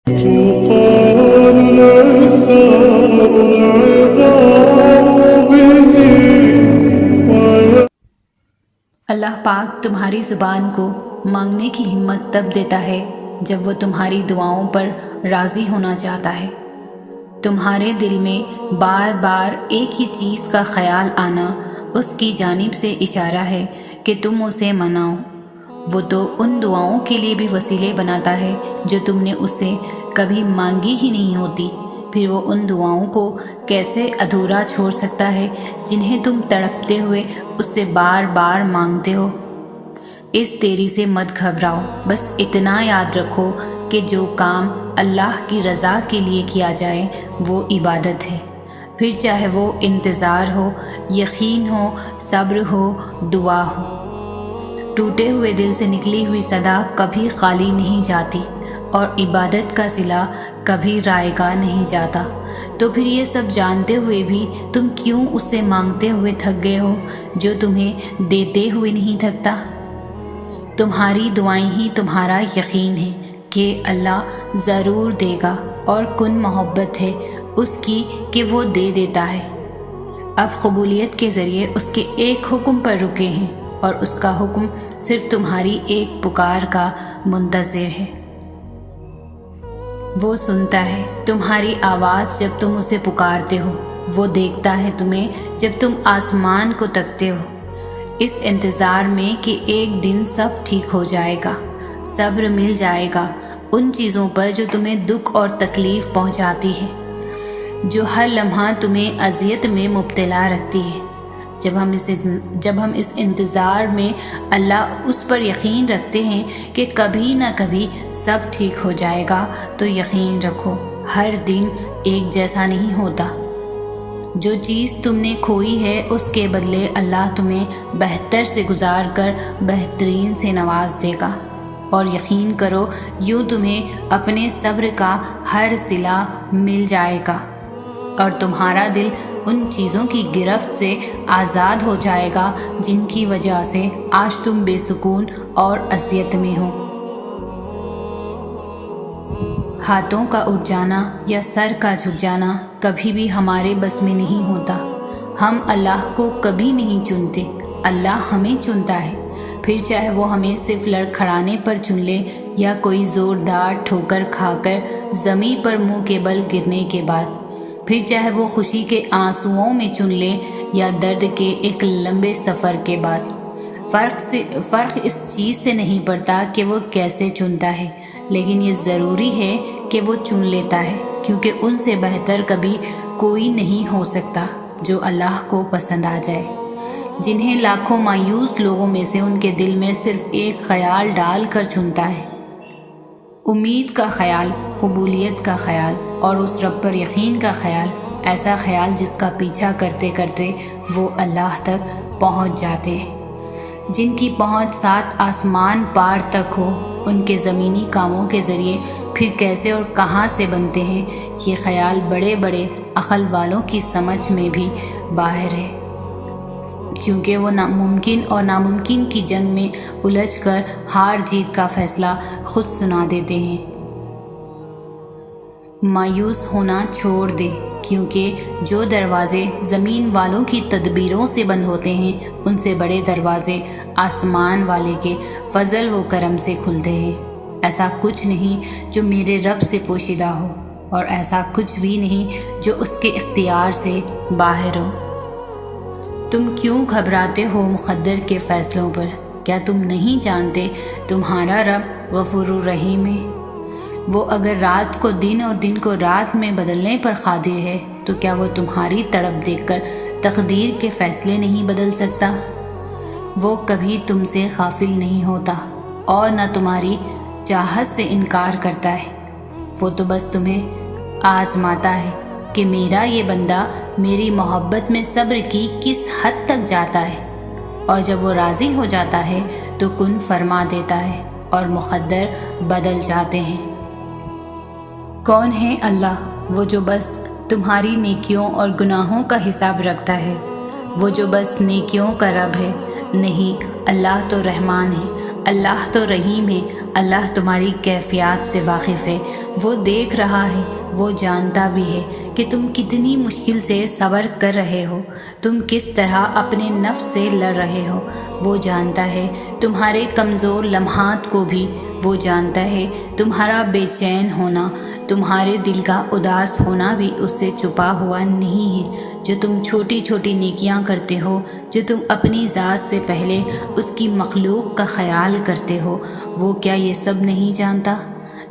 اللہ پاک تمہاری زبان کو مانگنے کی ہمت تب دیتا ہے جب وہ تمہاری دعاؤں پر راضی ہونا چاہتا ہے۔ تمہارے دل میں بار بار ایک ہی چیز کا خیال آنا اس کی جانب سے اشارہ ہے کہ تم اسے مناؤ۔ وہ تو ان دعاؤں کے لیے بھی وسیلے بناتا ہے جو تم نے اس سے کبھی مانگی ہی نہیں ہوتی، پھر وہ ان دعاؤں کو کیسے ادھورا چھوڑ سکتا ہے جنہیں تم تڑپتے ہوئے اس سے بار بار مانگتے ہو۔ اس دیری سے مت گھبراؤ، بس اتنا یاد رکھو کہ جو کام اللہ کی رضا کے لیے کیا جائے وہ عبادت ہے، پھر چاہے وہ انتظار ہو، یقین ہو، صبر ہو، دعا ہو۔ ٹوٹے ہوئے دل سے نکلی ہوئی صدا کبھی خالی نہیں جاتی، اور عبادت کا صلہ کبھی رائگاں نہیں جاتا۔ تو پھر یہ سب جانتے ہوئے بھی تم کیوں اس سے مانگتے ہوئے تھک گئے ہو جو تمہیں دیتے ہوئے نہیں تھکتا؟ تمہاری دعائیں ہی تمہارا یقین ہے کہ اللہ ضرور دے گا، اور کن محبت ہے اس کی کہ وہ دے دیتا ہے۔ اب قبولیت کے ذریعے اس کے ایک حکم پر رکے ہیں، اور اس کا حکم صرف تمہاری ایک پکار کا منتظر ہے۔ وہ سنتا ہے تمہاری آواز جب تم اسے پکارتے ہو، وہ دیکھتا ہے تمہیں جب تم آسمان کو تکتے ہو، اس انتظار میں کہ ایک دن سب ٹھیک ہو جائے گا۔ صبر مل جائے گا ان چیزوں پر جو تمہیں دکھ اور تکلیف پہنچاتی ہے، جو ہر لمحہ تمہیں اذیت میں مبتلا رکھتی ہے۔ جب ہم اس انتظار میں اللہ اس پر یقین رکھتے ہیں کہ کبھی نہ کبھی سب ٹھیک ہو جائے گا، تو یقین رکھو ہر دن ایک جیسا نہیں ہوتا۔ جو چیز تم نے کھوئی ہے اس کے بدلے اللہ تمہیں بہتر سے گزار کر بہترین سے نواز دے گا، اور یقین کرو یوں تمہیں اپنے صبر کا ہر صلہ مل جائے گا، اور تمہارا دل ان چیزوں کی گرفت سے آزاد ہو جائے گا جن کی وجہ سے آج تم بے سکون اور اذیت میں ہو۔ ہاتھوں کا اٹھ جانا یا سر کا جھک جانا کبھی بھی ہمارے بس میں نہیں ہوتا۔ ہم اللہ کو کبھی نہیں چنتے، اللہ ہمیں چنتا ہے، پھر چاہے وہ ہمیں صرف لڑکھڑانے پر چن لے یا کوئی زوردار ٹھوکر کھا کر زمیں پر منہ کے بل گرنے کے بعد، پھر چاہے وہ خوشی کے آنسوؤں میں چن لے یا درد کے ایک لمبے سفر کے بعد۔ فرق اس چیز سے نہیں پڑتا کہ وہ کیسے چنتا ہے، لیکن یہ ضروری ہے کہ وہ چن لیتا ہے، کیونکہ ان سے بہتر کبھی کوئی نہیں ہو سکتا جو اللہ کو پسند آ جائے، جنہیں لاکھوں مایوس لوگوں میں سے ان کے دل میں صرف ایک خیال ڈال کر چنتا ہے، امید کا خیال، قبولیت کا خیال، اور اس رب پر یقین کا خیال، ایسا خیال جس کا پیچھا کرتے کرتے وہ اللہ تک پہنچ جاتے ہیں۔ جن کی پہنچ 7 آسمان پار تک ہو، ان کے زمینی کاموں کے ذریعے پھر کیسے اور کہاں سے بنتے ہیں، یہ خیال بڑے بڑے عقل والوں کی سمجھ میں بھی باہر ہے، کیونکہ وہ ممکن اور ناممکن کی جنگ میں الجھ کر ہار جیت کا فیصلہ خود سنا دیتے ہیں۔ مایوس ہونا چھوڑ دے، کیونکہ جو دروازے زمین والوں کی تدبیروں سے بند ہوتے ہیں، ان سے بڑے دروازے آسمان والے کے فضل و کرم سے کھلتے ہیں۔ ایسا کچھ نہیں جو میرے رب سے پوشیدہ ہو، اور ایسا کچھ بھی نہیں جو اس کے اختیار سے باہر ہو۔ تم کیوں گھبراتے ہو مقدر کے فیصلوں پر؟ کیا تم نہیں جانتے تمہارا رب غفور الرحیم ہے؟ وہ اگر رات کو دن اور دن کو رات میں بدلنے پر قادر ہے، تو کیا وہ تمہاری تڑپ دیکھ کر تقدیر کے فیصلے نہیں بدل سکتا؟ وہ کبھی تم سے غافل نہیں ہوتا، اور نہ تمہاری چاہت سے انکار کرتا ہے۔ وہ تو بس تمہیں آزماتا ہے کہ میرا یہ بندہ میری محبت میں صبر کی کس حد تک جاتا ہے، اور جب وہ راضی ہو جاتا ہے تو کن فرما دیتا ہے، اور مقدر بدل جاتے ہیں۔ کون ہے اللہ؟ وہ جو بس تمہاری نیکیوں اور گناہوں کا حساب رکھتا ہے، وہ جو بس نیکیوں کا رب ہے۔ نہیں، اللہ تو رحمان ہے، اللہ تو رحیم ہے، اللہ تمہاری کیفیات سے واقف ہے، وہ دیکھ رہا ہے، وہ جانتا بھی ہے کہ تم کتنی مشکل سے صبر کر رہے ہو، تم کس طرح اپنے نفس سے لڑ رہے ہو۔ وہ جانتا ہے تمہارے کمزور لمحات کو بھی، وہ جانتا ہے تمہارا بے چین ہونا، تمہارے دل کا اداس ہونا بھی اس سے چھپا ہوا نہیں ہے۔ جو تم چھوٹی چھوٹی نیکیاں کرتے ہو، جو تم اپنی ذات سے پہلے اس کی مخلوق کا خیال کرتے ہو، وہ کیا یہ سب نہیں جانتا؟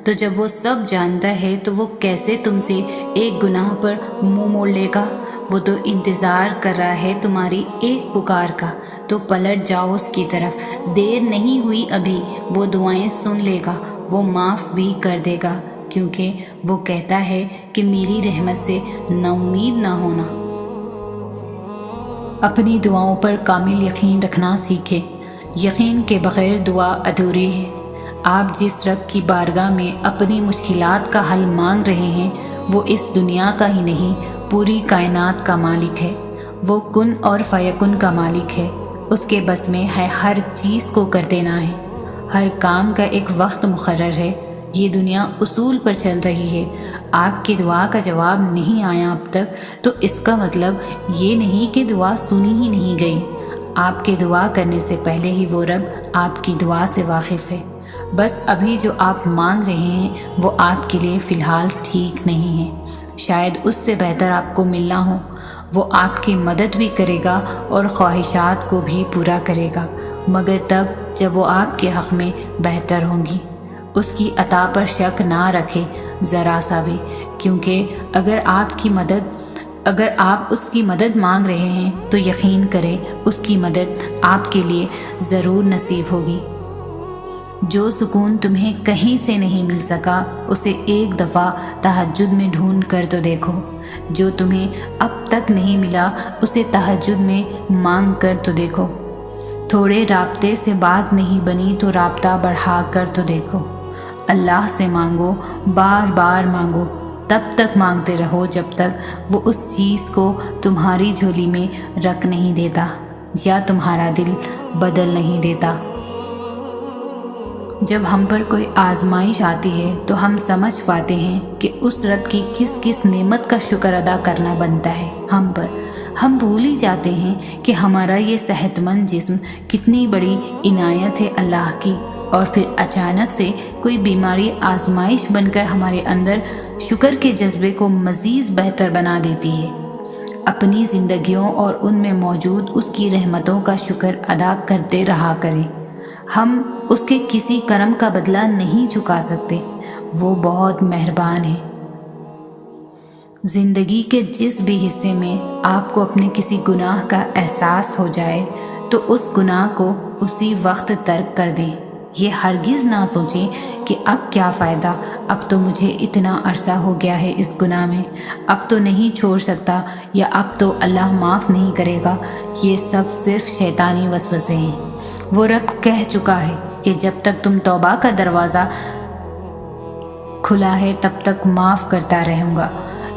تو جب وہ سب جانتا ہے تو وہ کیسے تم سے ایک گناہ پر منہ موڑ لے گا؟ وہ تو انتظار کر رہا ہے تمہاری ایک پکار کا، تو پلٹ جاؤ اس کی طرف، دیر نہیں ہوئی ابھی، وہ دعائیں سن لے گا، وہ معاف بھی کر دے گا، کیونکہ وہ کہتا ہے کہ میری رحمت سے نا امید نہ ہونا۔ اپنی دعاؤں پر کامل یقین رکھنا سیکھیں۔ یقین کے بغیر دعا ادھوری ہے۔ آپ جس رب کی بارگاہ میں اپنی مشکلات کا حل مانگ رہے ہیں، وہ اس دنیا کا ہی نہیں، پوری کائنات کا مالک ہے۔ وہ کن اور فیکن کا مالک ہے۔ اس کے بس میں ہے ہر چیز کو کر دینا ہے۔ ہر کام کا ایک وقت مقرر ہے۔ یہ دنیا اصول پر چل رہی ہے۔ آپ کی دعا کا جواب نہیں آیا اب تک، تو اس کا مطلب یہ نہیں کہ دعا سنی ہی نہیں گئی۔ آپ کے دعا کرنے سے پہلے ہی وہ رب آپ کی دعا سے واقف ہے۔ بس ابھی جو آپ مانگ رہے ہیں وہ آپ کے لیے فی الحال ٹھیک نہیں ہے۔ شاید اس سے بہتر آپ کو ملنا ہو۔ وہ آپ کی مدد بھی کرے گا اور خواہشات کو بھی پورا کرے گا، مگر تب جب وہ آپ کے حق میں بہتر ہوں گی۔ اس کی عطا پر شک نہ رکھے ذرا سا بھی، کیونکہ اگر آپ اس کی مدد مانگ رہے ہیں تو یقین کریں اس کی مدد آپ کے لیے ضرور نصیب ہوگی۔ جو سکون تمہیں کہیں سے نہیں مل سکا، اسے ایک دفعہ تہجد میں ڈھونڈ کر تو دیکھو۔ جو تمہیں اب تک نہیں ملا، اسے تہجد میں مانگ کر تو دیکھو۔ تھوڑے رابطے سے بات نہیں بنی تو رابطہ بڑھا کر تو دیکھو۔ اللہ سے مانگو، بار بار مانگو، تب تک مانگتے رہو جب تک وہ اس چیز کو تمہاری جھولی میں رکھ نہیں دیتا یا تمہارا دل بدل نہیں دیتا۔ جب ہم پر کوئی آزمائش آتی ہے تو ہم سمجھ پاتے ہیں کہ اس رب کی کس کس نعمت کا شکر ادا کرنا بنتا ہے ہم پر۔ ہم بھول ہی جاتے ہیں کہ ہمارا یہ صحت مند جسم کتنی بڑی عنایت ہے اللہ کی، اور پھر اچانک سے کوئی بیماری آزمائش بن کر ہمارے اندر شکر کے جذبے کو مزید بہتر بنا دیتی ہے۔ اپنی زندگیوں اور ان میں موجود اس کی رحمتوں کا شکر ادا کرتے رہا کریں۔ ہم اس کے کسی کرم کا بدلہ نہیں چکا سکتے، وہ بہت مہربان ہے۔ زندگی کے جس بھی حصے میں آپ کو اپنے کسی گناہ کا احساس ہو جائے تو اس گناہ کو اسی وقت ترک کر دیں۔ یہ ہرگز نہ سوچیں کہ اب کیا فائدہ، اب تو مجھے اتنا عرصہ ہو گیا ہے اس گناہ میں، اب تو نہیں چھوڑ سکتا، یا اب تو اللہ معاف نہیں کرے گا۔ یہ سب صرف شیطانی وسوسے ہیں۔ وہ رب کہہ چکا ہے کہ جب تک تم توبہ کا دروازہ کھلا ہے تب تک معاف کرتا رہوں گا،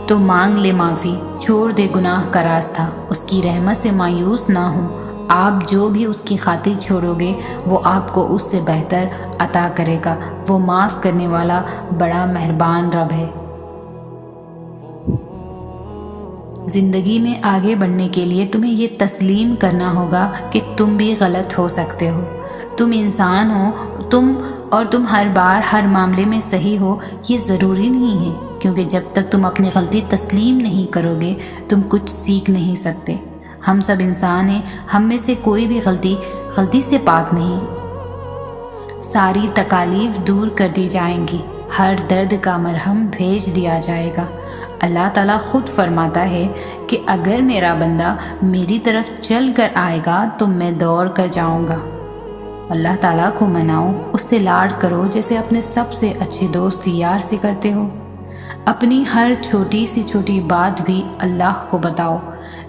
تو مانگ لے معافی، چھوڑ دے گناہ کا راستہ، اس کی رحمت سے مایوس نہ ہو۔ آپ جو بھی اس کی خاطر چھوڑو گے وہ آپ کو اس سے بہتر عطا کرے گا۔ وہ معاف کرنے والا بڑا مہربان رب ہے۔ زندگی میں آگے بڑھنے کے لیے تمہیں یہ تسلیم کرنا ہوگا کہ تم بھی غلط ہو سکتے ہو۔ تم انسان ہو، تم ہر بار ہر معاملے میں صحیح ہو یہ ضروری نہیں ہے، کیونکہ جب تک تم اپنی غلطی تسلیم نہیں کرو گے تم کچھ سیکھ نہیں سکتے۔ ہم سب انسان ہیں، ہم میں سے کوئی بھی غلطی سے پاک نہیں۔ ساری تکالیف دور کر دی جائیں گی، ہر درد کا مرہم بھیج دیا جائے گا۔ اللہ تعالیٰ خود فرماتا ہے کہ اگر میرا بندہ میری طرف چل کر آئے گا تو میں دوڑ کر جاؤں گا۔ اللہ تعالیٰ کو مناؤ، اس سے لاڈ کرو جیسے اپنے سب سے اچھے دوست یار سے کرتے ہو۔ اپنی ہر چھوٹی سی چھوٹی بات بھی اللہ کو بتاؤ۔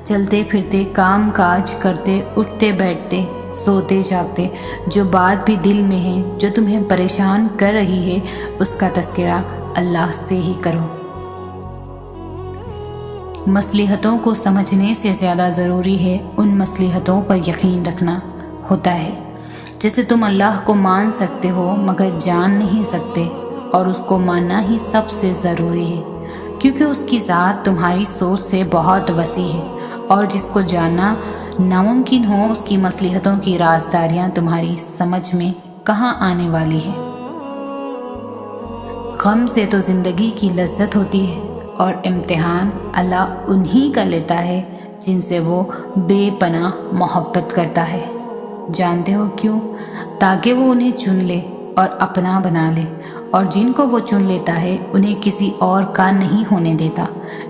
چلتے پھرتے، کام کاج کرتے، اٹھتے بیٹھتے، سوتے جاگتے، جو بات بھی دل میں ہے، جو تمہیں پریشان کر رہی ہے، اس کا تذکرہ اللہ سے ہی کرو۔ مصلحتوں کو سمجھنے سے زیادہ ضروری ہے ان مصلحتوں پر یقین رکھنا ہوتا ہے۔ جیسے تم اللہ کو مان سکتے ہو مگر جان نہیں سکتے، اور اس کو ماننا ہی سب سے ضروری ہے، کیونکہ اس کی ذات تمہاری سوچ سے بہت وسیع ہے، اور جس کو جاننا ناممکن ہو اس کی مصلحتوں کی رازداریاں تمہاری سمجھ میں کہاں آنے والی ہے۔ غم سے تو زندگی کی لذت ہوتی ہے، اور امتحان اللہ انہی کا لیتا ہے جن سے وہ بے پناہ محبت کرتا ہے۔ جانتے ہو کیوں؟ تاکہ وہ انہیں چن لے اور اپنا بنا لے، اور جن کو وہ چن لیتا ہے انہیں کسی اور کا نہیں ہونے دیتا،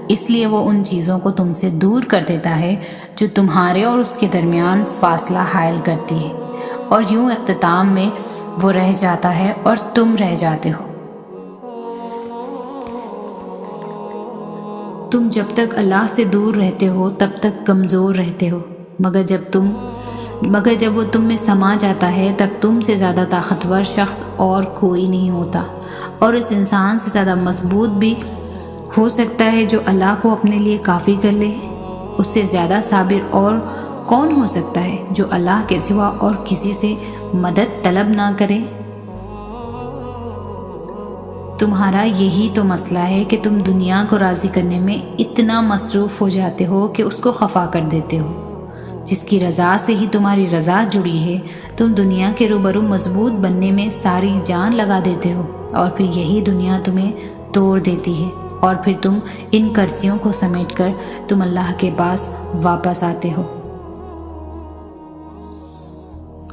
اس لیے وہ ان چیزوں کو تم سے دور کر دیتا ہے جو تمہارے اور اس کے درمیان فاصلہ حائل کرتی ہے، اور یوں اختتام میں وہ رہ جاتا ہے اور تم رہ جاتے ہو۔ تم جب تک اللہ سے دور رہتے ہو تب تک کمزور رہتے ہو، مگر جب وہ تم میں سما جاتا ہے تب تم سے زیادہ طاقتور شخص اور کوئی نہیں ہوتا، اور اس انسان سے زیادہ مضبوط بھی ہو سکتا ہے جو اللہ کو اپنے لیے کافی کر لے۔ اس سے زیادہ صابر اور کون ہو سکتا ہے جو اللہ کے سوا اور کسی سے مدد طلب نہ کرے؟ تمہارا یہی تو مسئلہ ہے کہ تم دنیا کو راضی کرنے میں اتنا مصروف ہو جاتے ہو کہ اس کو خفا کر دیتے ہو۔ جس کی رضا سے ہی تمہاری رضا جڑی ہے، تم دنیا کے روبرو مضبوط بننے میں ساری جان لگا دیتے ہو، اور پھر یہی دنیا تمہیں توڑ دیتی ہے، اور پھر تم ان کرسیوں کو سمیٹ کر تم اللہ کے پاس واپس آتے ہو۔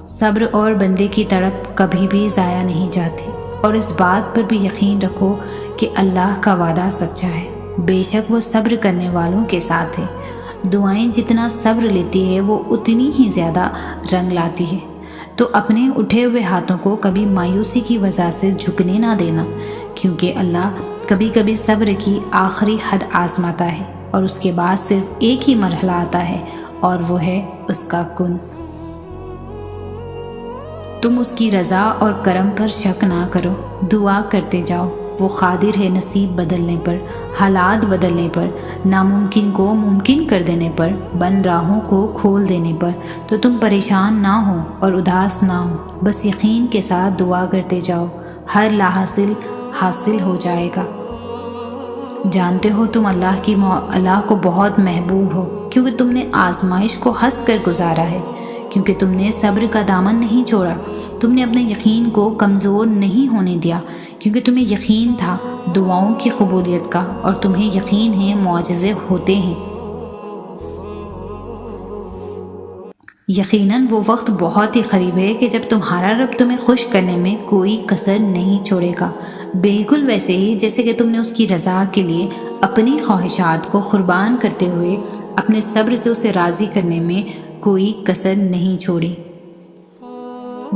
صبر اور بندے کی تڑپ کبھی بھی ضائع نہیں جاتی، اور اس بات پر بھی یقین رکھو کہ اللہ کا وعدہ سچا ہے، بے شک وہ صبر کرنے والوں کے ساتھ ہے۔ دعائیں جتنا صبر لیتی ہے وہ اتنی ہی زیادہ رنگ لاتی ہے، تو اپنے اٹھے ہوئے ہاتھوں کو کبھی مایوسی کی وجہ سے جھکنے نہ دینا، کیونکہ اللہ کبھی کبھی صبر کی آخری حد آزماتا ہے، اور اس کے بعد صرف ایک ہی مرحلہ آتا ہے، اور وہ ہے اس کا کن۔ تم اس کی رضا اور کرم پر شک نہ کرو، دعا کرتے جاؤ، وہ قادر ہے نصیب بدلنے پر، حالات بدلنے پر، ناممکن کو ممکن کر دینے پر، بند راہوں کو کھول دینے پر۔ تو تم پریشان نہ ہو اور اداس نہ ہو، بس یقین کے ساتھ دعا کرتے جاؤ، ہر لاحاصل حاصل ہو جائے گا۔ جانتے ہو تم اللہ کو بہت محبوب ہو، کیونکہ تم نے آزمائش کو ہنس کر گزارا ہے، کیونکہ تم نے صبر کا دامن نہیں چھوڑا، تم نے اپنے یقین کو کمزور نہیں ہونے دیا، کیونکہ تمہیں یقین تھا دعاؤں کی قبولیت کا، اور تمہیں یقین ہے معجزے ہوتے ہیں۔ یقیناً وہ وقت بہت ہی قریب ہے کہ جب تمہارا رب تمہیں خوش کرنے میں کوئی کسر نہیں چھوڑے گا، بالکل ویسے ہی جیسے کہ تم نے اس کی رضا کے لیے اپنی خواہشات کو قربان کرتے ہوئے اپنے صبر سے اسے راضی کرنے میں کوئی کسر نہیں چھوڑی۔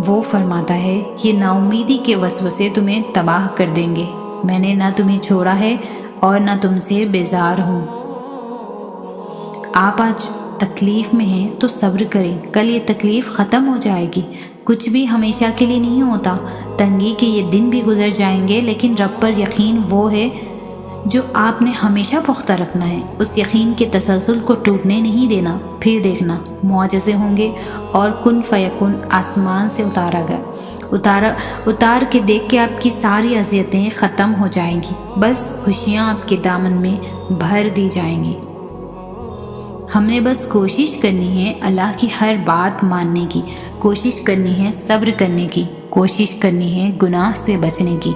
وہ فرماتا ہے، یہ نا امیدی کے وسوسے تمہیں تباہ کر دیں گے، میں نے نہ تمہیں چھوڑا ہے اور نہ تم سے بیزار ہوں۔ آپ آج تکلیف میں ہیں تو صبر کریں، کل یہ تکلیف ختم ہو جائے گی۔ کچھ بھی ہمیشہ کے لیے نہیں ہوتا، تنگی کے یہ دن بھی گزر جائیں گے، لیکن رب پر یقین وہ ہے جو آپ نے ہمیشہ پختہ رکھنا ہے، اس یقین کے تسلسل کو ٹوٹنے نہیں دینا۔ پھر دیکھنا معجزے ہوں گے، اور کن فیکن آسمان سے اتار کے دیکھ کے آپ کی ساری اذیتیں ختم ہو جائیں گی، بس خوشیاں آپ کے دامن میں بھر دی جائیں گی۔ ہم نے بس کوشش کرنی ہے اللہ کی ہر بات ماننے کی، کوشش کرنی ہے صبر کرنے کی، کوشش کرنی ہے گناہ سے بچنے کی،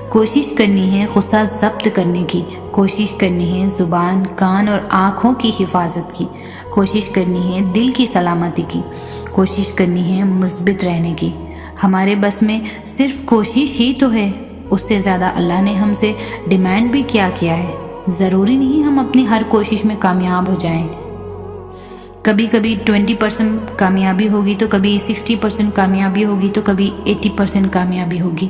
کوشش کرنی ہے غصہ ضبط کرنے کی، کوشش کرنی ہے زبان، کان اور آنکھوں کی حفاظت کی، کوشش کرنی ہے دل کی سلامتی کی، کوشش کرنی ہے مثبت رہنے کی۔ ہمارے بس میں صرف کوشش ہی تو ہے، اس سے زیادہ اللہ نے ہم سے ڈیمانڈ بھی کیا ہے۔ ضروری نہیں ہم اپنی ہر کوشش میں کامیاب ہو جائیں، کبھی 20% کامیابی ہوگی تو کبھی 60% کامیابی ہوگی تو کبھی 80% کامیابی ہوگی۔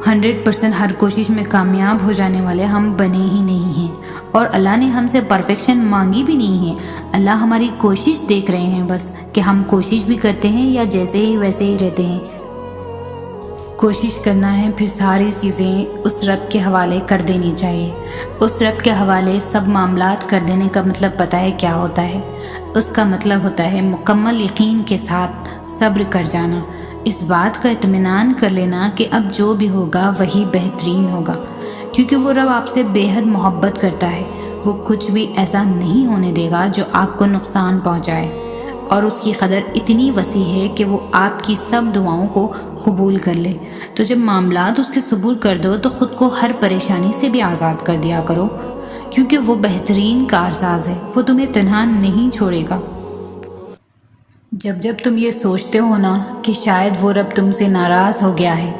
100% ہر کوشش میں کامیاب ہو جانے والے ہم بنے ہی نہیں ہیں، اور اللہ نے ہم سے پرفیکشن مانگی بھی نہیں ہے۔ اللہ ہماری کوشش دیکھ رہے ہیں بس، کہ ہم کوشش بھی کرتے ہیں یا جیسے ہی ویسے ہی رہتے ہیں۔ کوشش کرنا ہے، پھر ساری چیزیں اس رب کے حوالے کر دینی چاہیے۔ اس رب کے حوالے سب معاملات کر دینے کا مطلب پتہ ہے کیا ہوتا ہے؟ اس کا مطلب ہوتا ہے مکمل یقین کے ساتھ صبر کر جانا، اس بات کا اطمینان کر لینا کہ اب جو بھی ہوگا وہی بہترین ہوگا، کیونکہ وہ رب آپ سے بے حد محبت کرتا ہے۔ وہ کچھ بھی ایسا نہیں ہونے دے گا جو آپ کو نقصان پہنچائے، اور اس کی قدر اتنی وسیع ہے کہ وہ آپ کی سب دعاؤں کو قبول کر لے۔ تو جب معاملات اس کے سپرد کر دو تو خود کو ہر پریشانی سے بھی آزاد کر دیا کرو، کیونکہ وہ بہترین کارساز ہے، وہ تمہیں تنہا نہیں چھوڑے گا۔ جب تم یہ سوچتے ہو نا کہ شاید وہ رب تم سے ناراض ہو گیا ہے،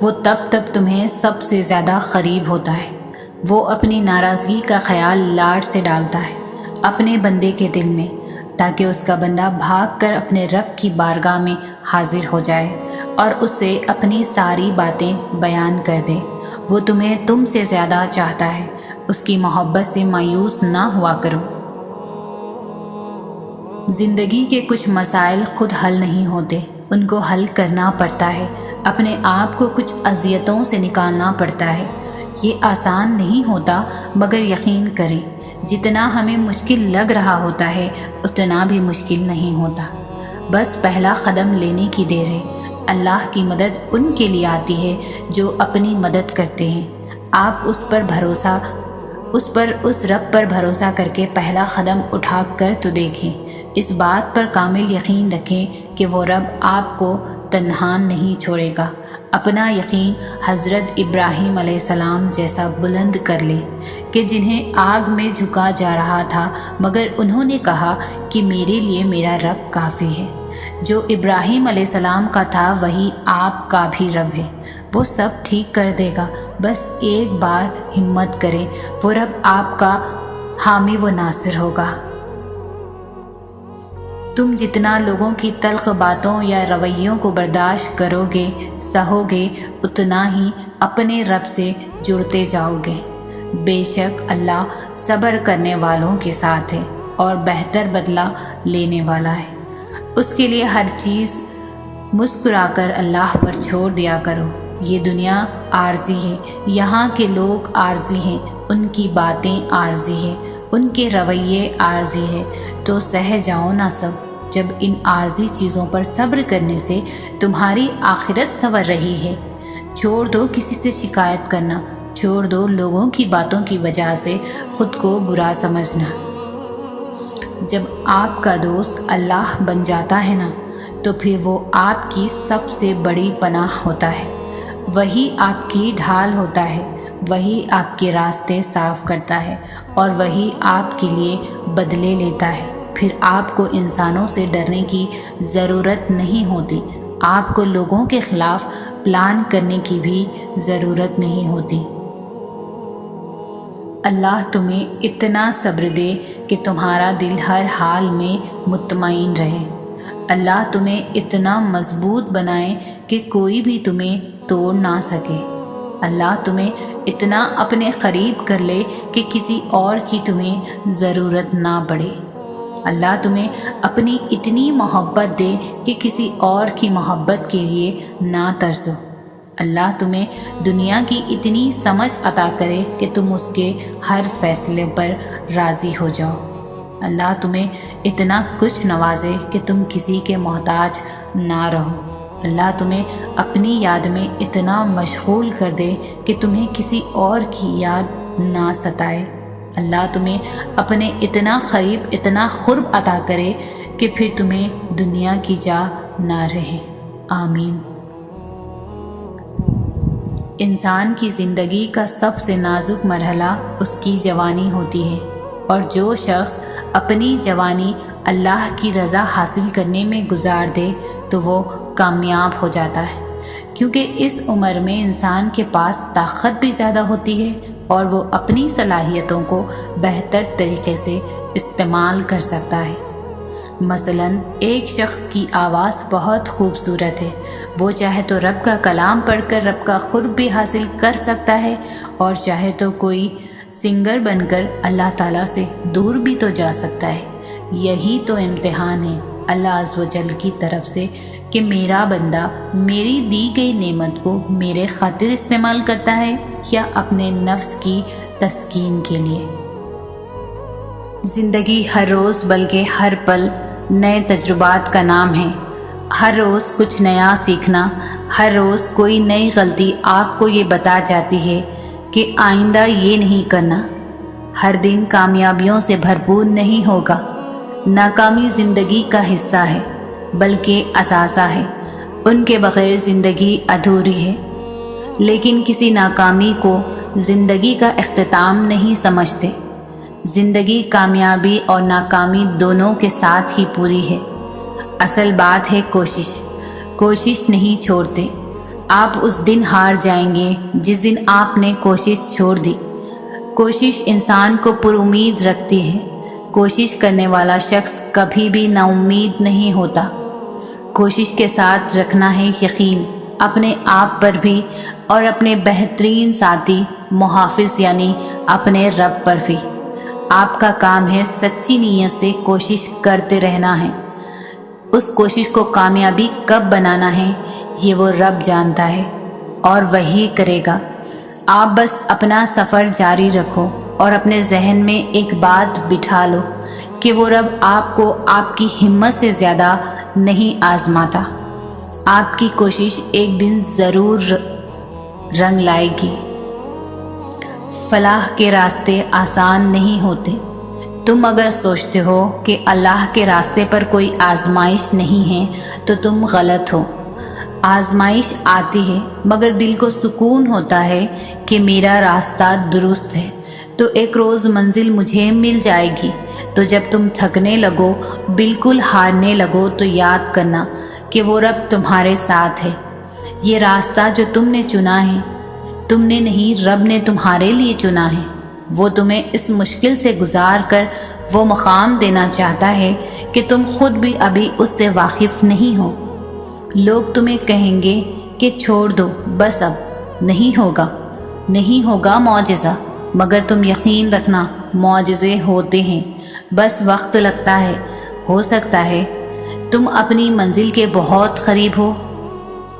وہ تب تمہیں سب سے زیادہ قریب ہوتا ہے۔ وہ اپنی ناراضگی کا خیال لاڈ سے ڈالتا ہے اپنے بندے کے دل میں، تاکہ اس کا بندہ بھاگ کر اپنے رب کی بارگاہ میں حاضر ہو جائے اور اس سے اپنی ساری باتیں بیان کر دے۔ وہ تمہیں تم سے زیادہ چاہتا ہے، اس کی محبت سے مایوس نہ ہوا کرو۔ زندگی کے کچھ مسائل خود حل نہیں ہوتے، ان کو حل کرنا پڑتا ہے، اپنے آپ کو کچھ اذیتوں سے نکالنا پڑتا ہے۔ یہ آسان نہیں ہوتا، مگر یقین کریں جتنا ہمیں مشکل لگ رہا ہوتا ہے اتنا بھی مشکل نہیں ہوتا۔ بس پہلا قدم لینے کی دیر ہے۔ اللہ کی مدد ان کے لیے آتی ہے جو اپنی مدد کرتے ہیں۔ آپ اس رب پر بھروسہ کر کے پہلا قدم اٹھا کر تو دیکھیں۔ اس بات پر کامل یقین رکھیں کہ وہ رب آپ کو تنہا نہیں چھوڑے گا۔ اپنا یقین حضرت ابراہیم علیہ السلام جیسا بلند کر لیں کہ جنہیں آگ میں جھکا جا رہا تھا، مگر انہوں نے کہا کہ میرے لیے میرا رب کافی ہے۔ جو ابراہیم علیہ السلام کا تھا وہی آپ کا بھی رب ہے، وہ سب ٹھیک کر دے گا۔ بس ایک بار ہمت کریں، وہ رب آپ کا حامی و ناصر ہوگا۔ تم جتنا لوگوں کی تلخ باتوں یا رویوں کو برداشت کرو گے، سہو گے، اتنا ہی اپنے رب سے جڑتے جاؤ گے۔ بے شک اللہ صبر کرنے والوں کے ساتھ ہے اور بہتر بدلہ لینے والا ہے۔ اس کے لیے ہر چیز مسکرا کر اللہ پر چھوڑ دیا کرو۔ یہ دنیا عارضی ہے، یہاں کے لوگ عارضی ہیں، ان کی باتیں عارضی ہیں، ان کے رویے عارضی ہیں، تو سہ جاؤ نا سب۔ جب ان عارضی چیزوں پر صبر کرنے سے تمہاری آخرت سنور رہی ہے، چھوڑ دو کسی سے شکایت کرنا، چھوڑ دو لوگوں کی باتوں کی وجہ سے خود کو برا سمجھنا۔ جب آپ کا دوست اللہ بن جاتا ہے نا، تو پھر وہ آپ کی سب سے بڑی پناہ ہوتا ہے، وہی آپ کی ڈھال ہوتا ہے، وہی آپ کے راستے صاف کرتا ہے اور وہی آپ کے لیے بدلے لیتا ہے۔ پھر آپ کو انسانوں سے ڈرنے کی ضرورت نہیں ہوتی، آپ کو لوگوں کے خلاف پلان کرنے کی بھی ضرورت نہیں ہوتی۔ اللہ تمہیں اتنا صبر دے کہ تمہارا دل ہر حال میں مطمئن رہے۔ اللہ تمہیں اتنا مضبوط بنائے کہ کوئی بھی تمہیں توڑ نہ سکے۔ اللہ تمہیں اتنا اپنے قریب کر لے کہ کسی اور کی تمہیں ضرورت نہ پڑے۔ اللہ تمہیں اپنی اتنی محبت دے کہ کسی اور کی محبت کے لیے نہ ترسو۔ اللہ تمہیں دنیا کی اتنی سمجھ عطا کرے کہ تم اس کے ہر فیصلے پر راضی ہو جاؤ۔ اللہ تمہیں اتنا کچھ نوازے کہ تم کسی کے محتاج نہ رہو۔ اللہ تمہیں اپنی یاد میں اتنا مشغول کر دے کہ تمہیں کسی اور کی یاد نہ ستائے۔ اللہ تمہیں اپنے اتنا قریب، اتنا قرب عطا کرے کہ پھر تمہیں دنیا کی جا نہ رہے۔ آمین۔ انسان کی زندگی کا سب سے نازک مرحلہ اس کی جوانی ہوتی ہے، اور جو شخص اپنی جوانی اللہ کی رضا حاصل کرنے میں گزار دے تو وہ کامیاب ہو جاتا ہے، کیونکہ اس عمر میں انسان کے پاس طاقت بھی زیادہ ہوتی ہے اور وہ اپنی صلاحیتوں کو بہتر طریقے سے استعمال کر سکتا ہے۔ مثلاً ایک شخص کی آواز بہت خوبصورت ہے، وہ چاہے تو رب کا کلام پڑھ کر رب کا قرب بھی حاصل کر سکتا ہے، اور چاہے تو کوئی سنگر بن کر اللہ تعالیٰ سے دور بھی تو جا سکتا ہے۔ یہی تو امتحان ہے اللہ عز و جل کی طرف سے کہ میرا بندہ میری دی گئی نعمت کو میرے خاطر استعمال کرتا ہے یا اپنے نفس کی تسکین کے لیے۔ زندگی ہر روز بلکہ ہر پل نئے تجربات کا نام ہے۔ ہر روز کچھ نیا سیکھنا، ہر روز کوئی نئی غلطی آپ کو یہ بتا جاتی ہے کہ آئندہ یہ نہیں کرنا۔ ہر دن کامیابیوں سے بھرپور نہیں ہوگا۔ ناکامی زندگی کا حصہ ہے، بلکہ اثاثہ ہے۔ ان کے بغیر زندگی ادھوری ہے۔ لیکن کسی ناکامی کو زندگی کا اختتام نہیں سمجھتے۔ زندگی کامیابی اور ناکامی دونوں کے ساتھ ہی پوری ہے۔ اصل بات ہے کوشش نہیں چھوڑتے۔ آپ اس دن ہار جائیں گے جس دن آپ نے کوشش چھوڑ دی۔ کوشش انسان کو پر امید رکھتی ہے۔ کوشش کرنے والا شخص کبھی بھی نا امید نہیں ہوتا۔ کوشش کے ساتھ رکھنا ہے یقین، اپنے آپ پر بھی اور اپنے بہترین ساتھی محافظ یعنی اپنے رب پر بھی۔ آپ کا کام ہے سچی نیت سے کوشش کرتے رہنا ہے۔ اس کوشش کو کامیابی کب بنانا ہے یہ وہ رب جانتا ہے اور وہی کرے گا۔ آپ بس اپنا سفر جاری رکھو اور اپنے ذہن میں ایک بات بٹھا لو کہ وہ رب آپ کو آپ کی ہمت سے زیادہ نہیں آزماتا۔ آپ کی کوشش ایک دن ضرور رنگ لائے گی۔ فلاح کے راستے آسان نہیں ہوتے۔ تم اگر سوچتے ہو کہ اللہ کے راستے پر کوئی آزمائش نہیں ہے تو تم غلط ہو۔ آزمائش آتی ہے مگر دل کو سکون ہوتا ہے کہ میرا راستہ درست ہے تو ایک روز منزل مجھے مل جائے گی۔ تو جب تم تھکنے لگو، بالکل ہارنے لگو، تو یاد کرنا کہ وہ رب تمہارے ساتھ ہے۔ یہ راستہ جو تم نے چنا ہے، تم نے نہیں، رب نے تمہارے لیے چنا ہے۔ وہ تمہیں اس مشکل سے گزار کر وہ مقام دینا چاہتا ہے کہ تم خود بھی ابھی اس سے واقف نہیں ہو۔ لوگ تمہیں کہیں گے کہ چھوڑ دو، بس اب نہیں ہوگا معجزہ، مگر تم یقین رکھنا معجزے ہوتے ہیں، بس وقت لگتا ہے۔ ہو سکتا ہے تم اپنی منزل کے بہت قریب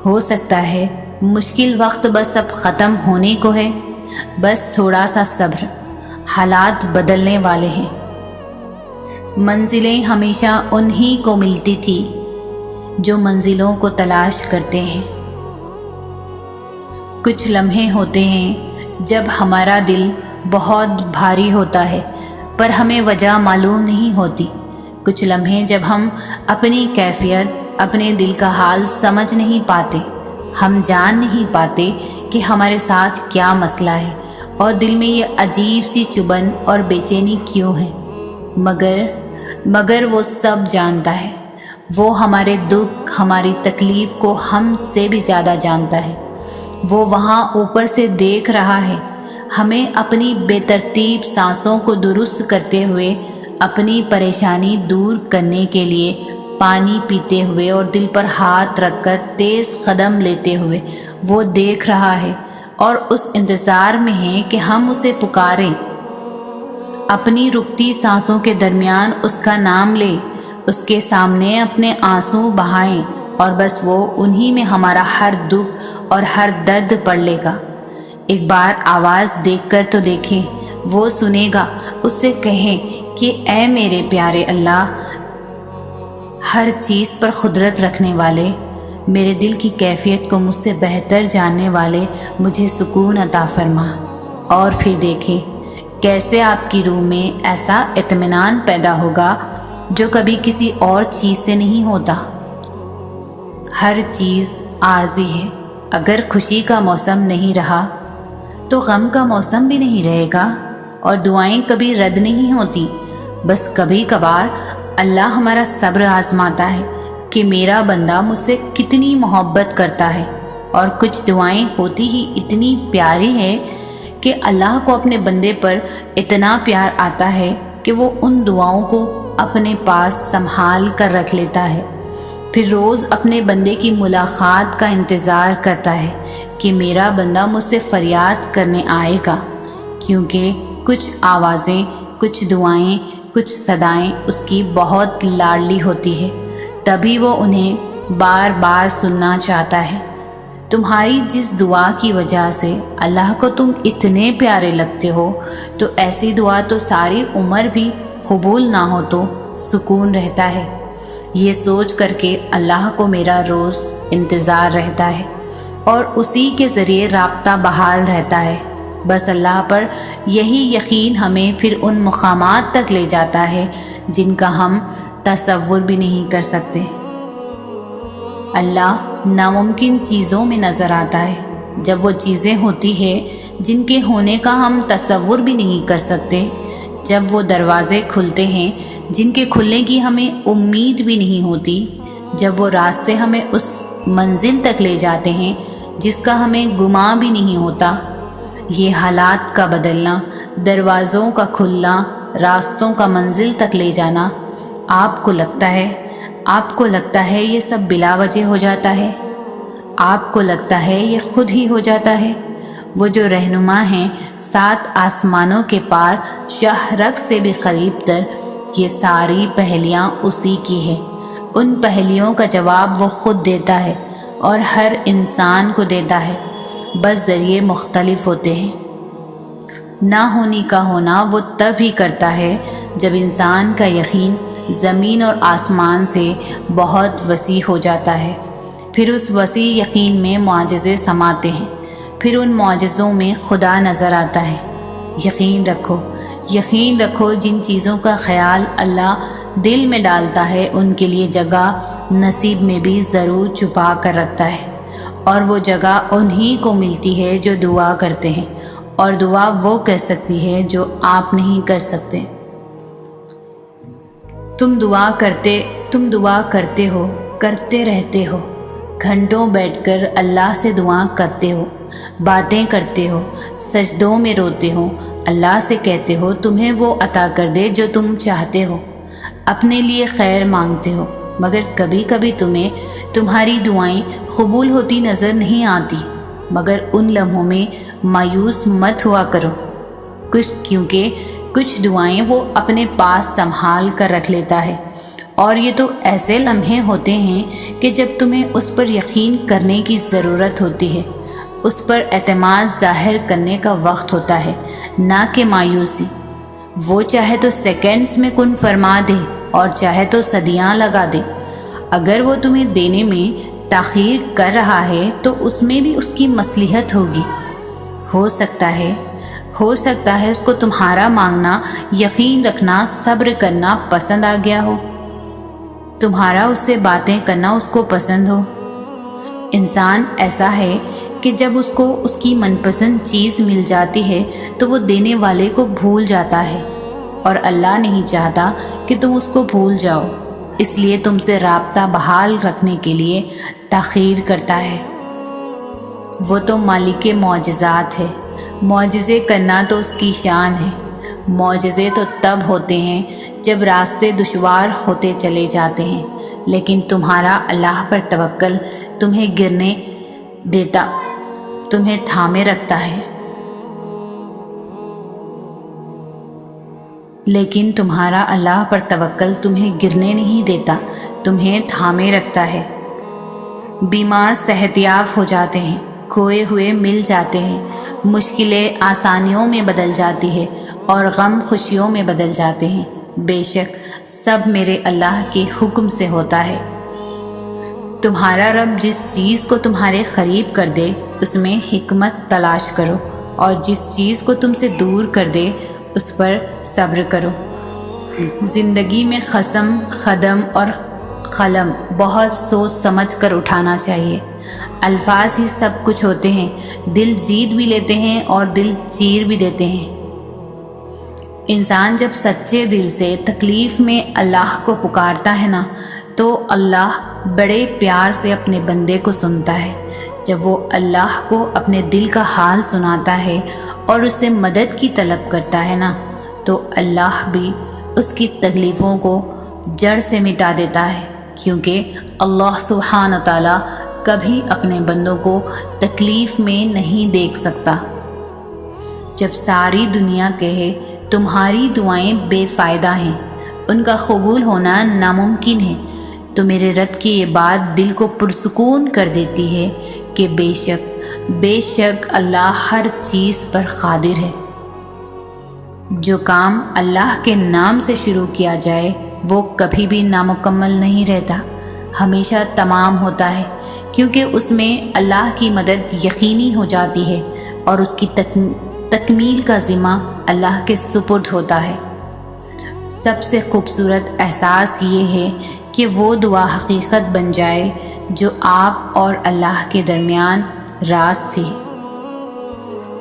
ہو سکتا ہے مشکل وقت بس اب ختم ہونے کو ہے، بس تھوڑا سا صبر۔ حالات بدلنے والے ہیں۔ منزلیں ہمیشہ انہی کو ملتی تھی جو منزلوں کو تلاش کرتے ہیں۔ کچھ لمحے ہوتے ہیں جب ہمارا دل بہت بھاری ہوتا ہے پر ہمیں وجہ معلوم نہیں ہوتی۔ کچھ لمحے جب ہم اپنی کیفیت، اپنے دل کا حال سمجھ نہیں پاتے، ہم جان نہیں پاتے کہ ہمارے ساتھ کیا مسئلہ ہے اور دل میں یہ عجیب سی چبھن اور بے چینی کیوں ہے۔ مگر وہ سب جانتا ہے۔ وہ ہمارے دکھ، ہماری تکلیف کو ہم سے بھی زیادہ جانتا ہے۔ وہ وہاں اوپر سے دیکھ رہا ہے، ہمیں اپنی بے ترتیب سانسوں کو درست کرتے ہوئے، اپنی پریشانی دور کرنے کے لیے پانی پیتے ہوئے اور دل پر ہاتھ رکھ کر تیز قدم لیتے ہوئے وہ دیکھ رہا ہے اور اس انتظار میں ہے کہ ہم اسے پکاریں، اپنی رکتی سانسوں کے درمیان اس کا نام لیں، اس کے سامنے اپنے آنسو بہائیں اور بس وہ انہی میں ہمارا ہر دکھ اور ہر درد پڑھ لے گا۔ ایک بار آواز دیکھ کر تو دیکھیں، وہ سنے گا۔ اس سے کہیں کہ اے میرے پیارے اللہ، ہر چیز پر قدرت رکھنے والے، میرے دل کی کیفیت کو مجھ سے بہتر جاننے والے، مجھے سکون عطا فرما۔ اور پھر دیکھیں کیسے آپ کی روح میں ایسا اطمینان پیدا ہوگا جو کبھی کسی اور چیز سے نہیں ہوتا۔ ہر چیز عارضی ہے۔ اگر خوشی کا موسم نہیں رہا تو غم کا موسم بھی نہیں رہے گا، اور دعائیں کبھی رد نہیں ہوتی۔ بس کبھی کبھار اللہ ہمارا صبر آزماتا ہے کہ میرا بندہ مجھ سے کتنی محبت کرتا ہے، اور کچھ دعائیں ہوتی ہی اتنی پیاری ہے کہ اللہ کو اپنے بندے پر اتنا پیار آتا ہے کہ وہ ان دعاؤں کو اپنے پاس سنبھال کر رکھ لیتا ہے۔ پھر روز اپنے بندے کی ملاقات کا انتظار کرتا ہے کہ میرا بندہ مجھ سے فریاد کرنے آئے گا، کیونکہ کچھ آوازیں، کچھ دعائیں، کچھ صدائیں اس کی بہت لاڈلی ہوتی ہے، تبھی وہ انہیں بار بار سننا چاہتا ہے۔ تمہاری جس دعا کی وجہ سے اللہ کو تم اتنے پیارے لگتے ہو، تو ایسی دعا تو ساری عمر بھی قبول نہ ہو تو سکون رہتا ہے۔ یہ سوچ کر کے اللہ کو میرا روز انتظار رہتا ہے اور اسی کے ذریعے رابطہ بحال رہتا ہے۔ بس اللہ پر یہی یقین ہمیں پھر ان مقامات تک لے جاتا ہے جن کا ہم تصور بھی نہیں کر سکتے۔ اللہ ناممکن چیزوں میں نظر آتا ہے۔ جب وہ چیزیں ہوتی ہیں جن کے ہونے کا ہم تصور بھی نہیں کر سکتے، جب وہ دروازے کھلتے ہیں جن کے کھلنے کی ہمیں امید بھی نہیں ہوتی، جب وہ راستے ہمیں اس منزل تک لے جاتے ہیں جس کا ہمیں گمان بھی نہیں ہوتا، یہ حالات کا بدلنا، دروازوں کا کھلنا، راستوں کا منزل تک لے جانا، آپ کو لگتا ہے یہ سب بلا وجہ ہو جاتا ہے؟ آپ کو لگتا ہے یہ خود ہی ہو جاتا ہے؟ وہ جو رہنما ہیں 7 آسمانوں کے پار، شاہ رگ سے بھی قریب تر، یہ ساری پہلیاں اسی کی ہے۔ ان پہلیوں کا جواب وہ خود دیتا ہے اور ہر انسان کو دیتا ہے، بس ذریعے مختلف ہوتے ہیں۔ نہ ہونی کا ہونا وہ تب ہی کرتا ہے جب انسان کا یقین زمین اور آسمان سے بہت وسیع ہو جاتا ہے۔ پھر اس وسیع یقین میں معجزے سماتے ہیں، پھر ان معجزوں میں خدا نظر آتا ہے۔ یقین رکھو جن چیزوں کا خیال اللہ دل میں ڈالتا ہے ان کے لیے جگہ نصیب میں بھی ضرور چھپا کر رکھتا ہے، اور وہ جگہ انہی کو ملتی ہے جو دعا کرتے ہیں، اور دعا وہ کر سکتی ہے جو آپ نہیں کر سکتے۔ تم دعا کرتے ہو، کرتے رہتے ہو، گھنٹوں بیٹھ کر اللہ سے دعا کرتے ہو، باتیں کرتے ہو، سجدوں میں روتے ہو، اللہ سے کہتے ہو تمہیں وہ عطا کر دے جو تم چاہتے ہو، اپنے لیے خیر مانگتے ہو، مگر کبھی کبھی تمہیں تمہاری دعائیں قبول ہوتی نظر نہیں آتی، مگر ان لمحوں میں مایوس مت ہوا کرو، کیونکہ کچھ دعائیں وہ اپنے پاس سنبھال کر رکھ لیتا ہے، اور یہ تو ایسے لمحے ہوتے ہیں کہ جب تمہیں اس پر یقین کرنے کی ضرورت ہوتی ہے، اس پر اعتماد ظاہر کرنے کا وقت ہوتا ہے، نہ کہ مایوسی۔ وہ چاہے تو سیکنڈز میں کن فرما دے اور چاہے تو صدیاں لگا دے، اگر وہ تمہیں دینے میں تاخیر کر رہا ہے تو اس میں بھی اس کی مصلحت ہوگی۔ ہو سکتا ہے اس کو تمہارا مانگنا، یقین رکھنا، صبر کرنا پسند آ گیا ہو، تمہارا اس سے باتیں کرنا اس کو پسند ہو۔ انسان ایسا ہے کہ جب اس کو اس کی من پسند چیز مل جاتی ہے تو وہ دینے والے کو بھول جاتا ہے، اور اللہ نہیں چاہتا کہ تم اس کو بھول جاؤ، اس لیے تم سے رابطہ بحال رکھنے کے لیے تاخیر کرتا ہے۔ وہ تو مالک معجزات ہے، معجزے کرنا تو اس کی شان ہے۔ معجزے تو تب ہوتے ہیں جب راستے دشوار ہوتے چلے جاتے ہیں، لیکن تمہارا اللہ پر توکل تمہیں گرنے دیتا، تمہیں تھامے رکھتا ہے۔ لیکن تمہارا اللہ پر توکل تمہیں گرنے نہیں دیتا، تمہیں تھامے رکھتا ہے۔ بیمار صحت یاب ہو جاتے ہیں، کھوئے ہوئے مل جاتے ہیں، مشکلیں آسانیوں میں بدل جاتی ہے اور غم خوشیوں میں بدل جاتے ہیں۔ بے شک سب میرے اللہ کے حکم سے ہوتا ہے۔ تمہارا رب جس چیز کو تمہارے قریب کر دے اس میں حکمت تلاش کرو، اور جس چیز کو تم سے دور کر دے اس پر صبر کرو۔ زندگی میں قسم، قدم اور قلم بہت سوچ سمجھ کر اٹھانا چاہیے۔ الفاظ ہی سب کچھ ہوتے ہیں، دل جیت بھی لیتے ہیں اور دل چیر بھی دیتے ہیں۔ انسان جب سچے دل سے تکلیف میں اللہ کو پکارتا ہے نا، تو اللہ بڑے پیار سے اپنے بندے کو سنتا ہے۔ جب وہ اللہ کو اپنے دل کا حال سناتا ہے اور اس سے مدد کی طلب کرتا ہے نا، تو اللہ بھی اس کی تکلیفوں کو جڑ سے مٹا دیتا ہے، کیونکہ اللہ سبحانہ تعالیٰ کبھی اپنے بندوں کو تکلیف میں نہیں دیکھ سکتا۔ جب ساری دنیا کہے تمہاری دعائیں بے فائدہ ہیں، ان کا قبول ہونا ناممکن ہے، تو میرے رب کی یہ بات دل کو پرسکون کر دیتی ہے کہ بے شک اللہ ہر چیز پر قادر ہے۔ جو کام اللہ کے نام سے شروع کیا جائے وہ کبھی بھی نامکمل نہیں رہتا، ہمیشہ تمام ہوتا ہے، کیونکہ اس میں اللہ کی مدد یقینی ہو جاتی ہے اور اس کی تکمیل کا ذمہ اللہ کے سپرد ہوتا ہے۔ سب سے خوبصورت احساس یہ ہے کہ وہ دعا حقیقت بن جائے جو آپ اور اللہ کے درمیان راز تھی۔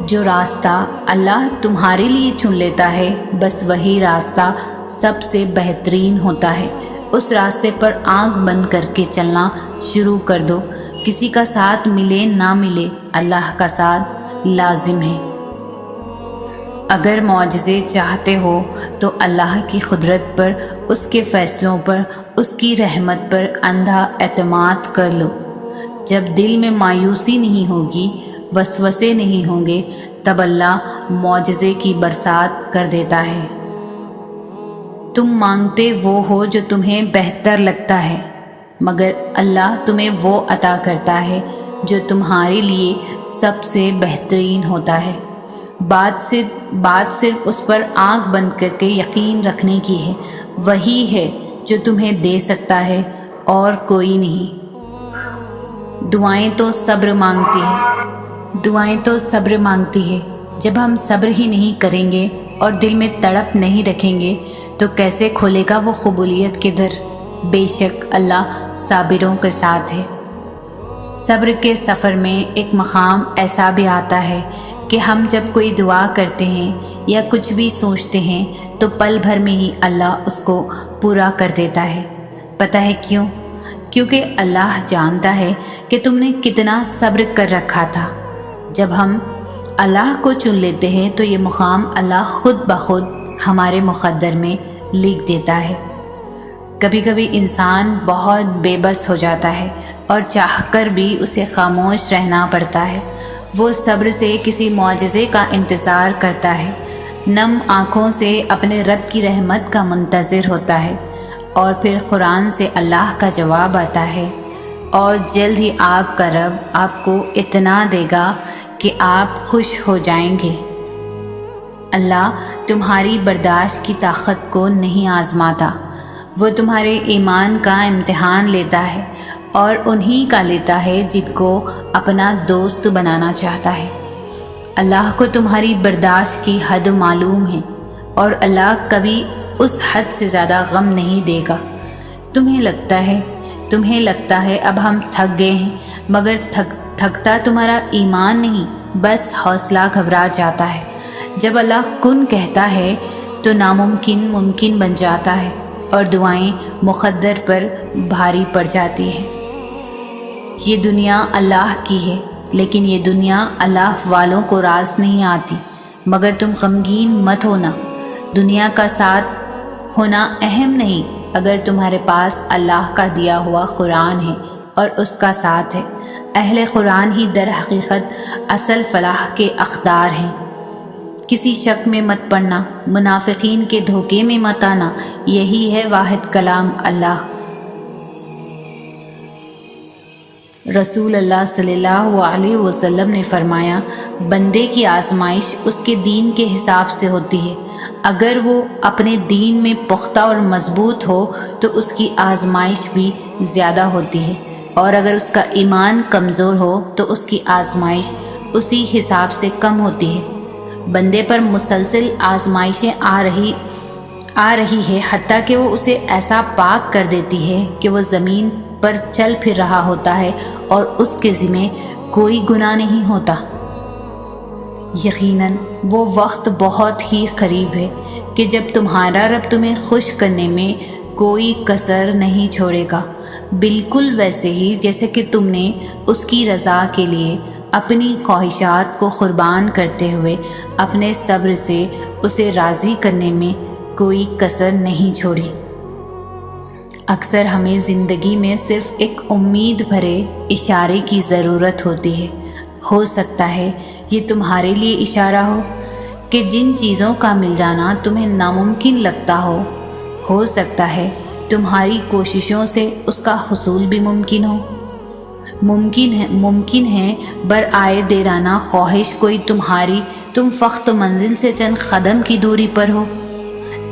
جو راستہ اللہ تمہارے لیے چن لیتا ہے، بس وہی راستہ سب سے بہترین ہوتا ہے۔ اس راستے پر آنکھ بند کر کے چلنا شروع کر دو، کسی کا ساتھ ملے نہ ملے، اللہ کا ساتھ لازم ہے۔ اگر معجزے چاہتے ہو تو اللہ کی قدرت پر، اس کے فیصلوں پر، اس کی رحمت پر اندھا اعتماد کر لو۔ جب دل میں مایوسی نہیں ہوگی، وسوسے نہیں ہوں گے، تب اللہ معجزے کی برسات کر دیتا ہے۔ تم مانگتے وہ ہو جو تمہیں بہتر لگتا ہے، مگر اللہ تمہیں وہ عطا کرتا ہے جو تمہارے لیے سب سے بہترین ہوتا ہے۔ بات صرف اس پر آنکھ بند کر کے یقین رکھنے کی ہے، وہی ہے جو تمہیں دے سکتا ہے اور کوئی نہیں۔ دعائیں تو صبر مانگتی ہے۔ جب ہم صبر ہی نہیں کریں گے اور دل میں تڑپ نہیں رکھیں گے تو کیسے کھولے گا وہ قبولیت کے در؟ بے شک اللہ صابروں کے ساتھ ہے۔ صبر کے سفر میں ایک مقام ایسا بھی آتا ہے کہ ہم جب کوئی دعا کرتے ہیں یا کچھ بھی سوچتے ہیں تو پل بھر میں ہی اللہ اس کو پورا کر دیتا ہے۔ پتہ ہے کیوں؟ کیونکہ اللہ جانتا ہے کہ تم نے کتنا صبر کر رکھا تھا۔ جب ہم اللہ کو چن لیتے ہیں تو یہ مقام اللہ خود بخود ہمارے مقدر میں لکھ دیتا ہے۔ کبھی کبھی انسان بہت بے بس ہو جاتا ہے اور چاہ کر بھی اسے خاموش رہنا پڑتا ہے۔ وہ صبر سے کسی معجزے کا انتظار کرتا ہے، نم آنکھوں سے اپنے رب کی رحمت کا منتظر ہوتا ہے، اور پھر قرآن سے اللہ کا جواب آتا ہے، اور جلد ہی آپ کا رب آپ کو اتنا دے گا کہ آپ خوش ہو جائیں گے۔ اللہ تمہاری برداشت کی طاقت کو نہیں آزماتا، وہ تمہارے ایمان کا امتحان لیتا ہے، اور انہی کا لیتا ہے جن کو اپنا دوست بنانا چاہتا ہے۔ اللہ کو تمہاری برداشت کی حد معلوم ہے، اور اللہ کبھی اس حد سے زیادہ غم نہیں دے گا۔ تمہیں لگتا ہے اب ہم تھک گئے ہیں، مگر تھکتا تمہارا ایمان نہیں، بس حوصلہ گھبرا جاتا ہے۔ جب اللہ کن کہتا ہے تو ناممکن ممکن بن جاتا ہے، اور دعائیں مقدر پر بھاری پڑ جاتی ہیں۔ یہ دنیا اللہ کی ہے، لیکن یہ دنیا اللہ والوں کو راس نہیں آتی۔ مگر تم غمگین مت ہونا، دنیا کا ساتھ ہونا اہم نہیں اگر تمہارے پاس اللہ کا دیا ہوا قرآن ہے اور اس کا ساتھ ہے۔ اہل قرآن ہی در حقیقت اصل فلاح کے حقدار ہیں۔ کسی شک میں مت پڑنا، منافقین کے دھوکے میں مت آنا، یہی ہے واحد کلام اللہ۔ رسول اللہ صلی اللہ علیہ وسلم نے فرمایا، بندے کی آزمائش اس کے دین کے حساب سے ہوتی ہے۔ اگر وہ اپنے دین میں پختہ اور مضبوط ہو تو اس کی آزمائش بھی زیادہ ہوتی ہے، اور اگر اس کا ایمان کمزور ہو تو اس کی آزمائش اسی حساب سے کم ہوتی ہے۔ بندے پر مسلسل آزمائشیں آ رہی ہے، حتیٰ کہ وہ اسے ایسا پاک کر دیتی ہے کہ وہ زمین پر چل پھر رہا ہوتا ہے اور اس کے ذمہ کوئی گناہ نہیں ہوتا۔ یقیناً وہ وقت بہت ہی قریب ہے کہ جب تمہارا رب تمہیں خوش کرنے میں کوئی کسر نہیں چھوڑے گا، بالکل ویسے ہی جیسے کہ تم نے اس کی رضا کے لیے اپنی خواہشات کو قربان کرتے ہوئے اپنے صبر سے اسے راضی کرنے میں کوئی کسر نہیں چھوڑی۔ اکثر ہمیں زندگی میں صرف ایک امید بھرے اشارے کی ضرورت ہوتی ہے۔ ہو سکتا ہے یہ تمہارے لیے اشارہ کہ جن چیزوں کا مل جانا تمہیں ناممکن لگتا ہو سکتا ہے تمہاری کوششوں سے اس کا حصول بھی ممکن ہو۔ ممکن ہے برائے دیرانہ خواہش کوئی تم فخت منزل سے چند قدم کی دوری پر ہو۔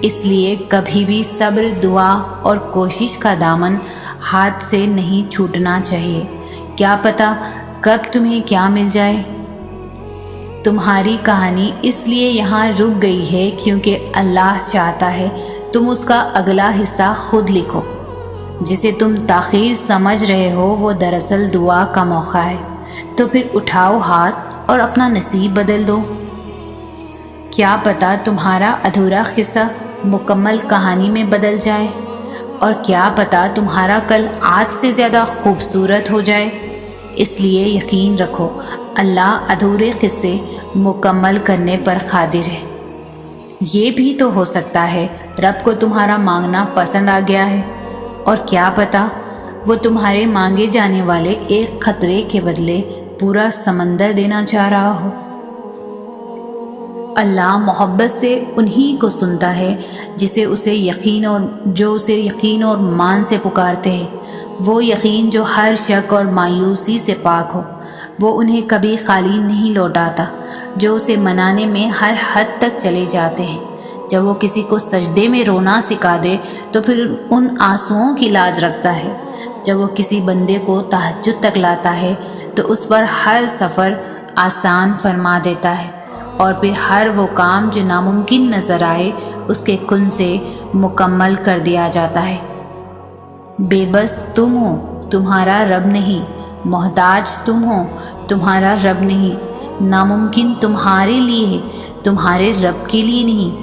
اس لیے کبھی بھی صبر، دعا اور کوشش کا دامن ہاتھ سے نہیں چھوٹنا چاہیے۔ کیا پتہ کب تمہیں کیا مل جائے۔ تمہاری کہانی اس لیے یہاں رک گئی ہے کیونکہ اللہ چاہتا ہے تم اس کا اگلا حصہ خود لکھو۔ جسے تم تاخیر سمجھ رہے ہو وہ دراصل دعا کا موقع ہے، تو پھر اٹھاؤ ہاتھ اور اپنا نصیب بدل دو۔ کیا پتہ تمہارا ادھورا قصہ مکمل کہانی میں بدل جائے، اور کیا پتہ تمہارا کل آج سے زیادہ خوبصورت ہو جائے۔ اس لیے یقین رکھو اللہ ادھورے قصے مکمل کرنے پر قادر ہے۔ یہ بھی تو ہو سکتا ہے رب کو تمہارا مانگنا پسند آ گیا ہے، اور کیا پتہ وہ تمہارے مانگے جانے والے ایک خطرے کے بدلے پورا سمندر دینا چاہ رہا ہو۔ اللہ محبت سے انہی کو سنتا ہے جو اسے یقین اور مان سے پکارتے ہیں۔ وہ یقین جو ہر شک اور مایوسی سے پاک ہو، وہ انہیں کبھی خالی نہیں لوٹاتا، جو اسے منانے میں ہر حد تک چلے جاتے ہیں۔ جب وہ کسی کو سجدے میں رونا سکھا دے تو پھر ان آنسوؤں کی لاج رکھتا ہے۔ جب وہ کسی بندے کو تہجد تک لاتا ہے تو اس پر ہر سفر آسان فرما دیتا ہے، اور پھر ہر وہ کام جو ناممکن نظر آئے اس کے کن سے مکمل کر دیا جاتا ہے۔ بے بس تم ہو، تمہارا رب نہیں۔ محتاج تم ہو، تمہارا رب نہیں۔ ناممکن تمہارے لیے ہے، تمہارے رب کے لیے نہیں۔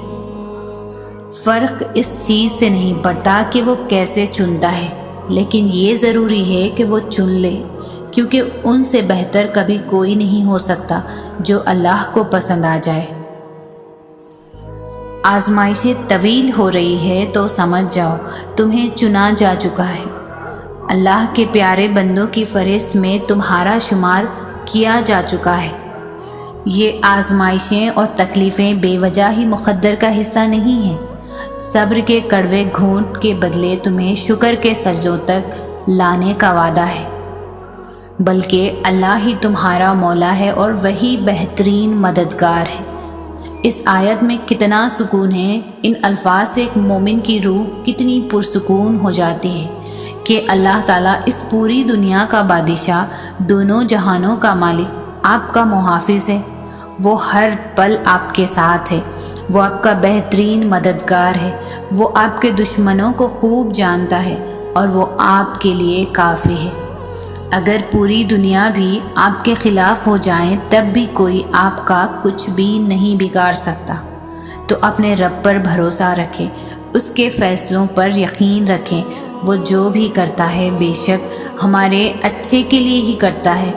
فرق اس چیز سے نہیں پڑتا کہ وہ کیسے چنتا ہے، لیکن یہ ضروری ہے کہ وہ چن لے، کیونکہ ان سے بہتر کبھی کوئی نہیں ہو سکتا جو اللہ کو پسند آ جائے۔ آزمائشیں طویل ہو رہی ہے تو سمجھ جاؤ تمہیں چنا جا چکا ہے۔ اللہ کے پیارے بندوں کی فہرست میں تمہارا شمار کیا جا چکا ہے۔ یہ آزمائشیں اور تکلیفیں بے وجہ ہی مقدر کا حصہ نہیں ہیں۔ صبر کے کڑوے گھونٹ کے بدلے تمہیں شکر کے سجدوں تک لانے کا وعدہ ہے، بلکہ اللہ ہی تمہارا مولا ہے اور وہی بہترین مددگار ہے۔ اس آیت میں کتنا سکون ہے۔ ان الفاظ سے ایک مومن کی روح کتنی پرسکون ہو جاتی ہے کہ اللہ تعالیٰ اس پوری دنیا کا بادشاہ، دونوں جہانوں کا مالک، آپ کا محافظ ہے۔ وہ ہر پل آپ کے ساتھ ہے، وہ آپ کا بہترین مددگار ہے، وہ آپ کے دشمنوں کو خوب جانتا ہے اور وہ آپ کے لیے کافی ہے۔ اگر پوری دنیا بھی آپ کے خلاف ہو جائیں تب بھی کوئی آپ کا کچھ بھی نہیں بگاڑ سکتا۔ تو اپنے رب پر بھروسہ رکھیں، اس کے فیصلوں پر یقین رکھیں۔ وہ جو بھی کرتا ہے بے شک ہمارے اچھے کے لیے ہی کرتا ہے۔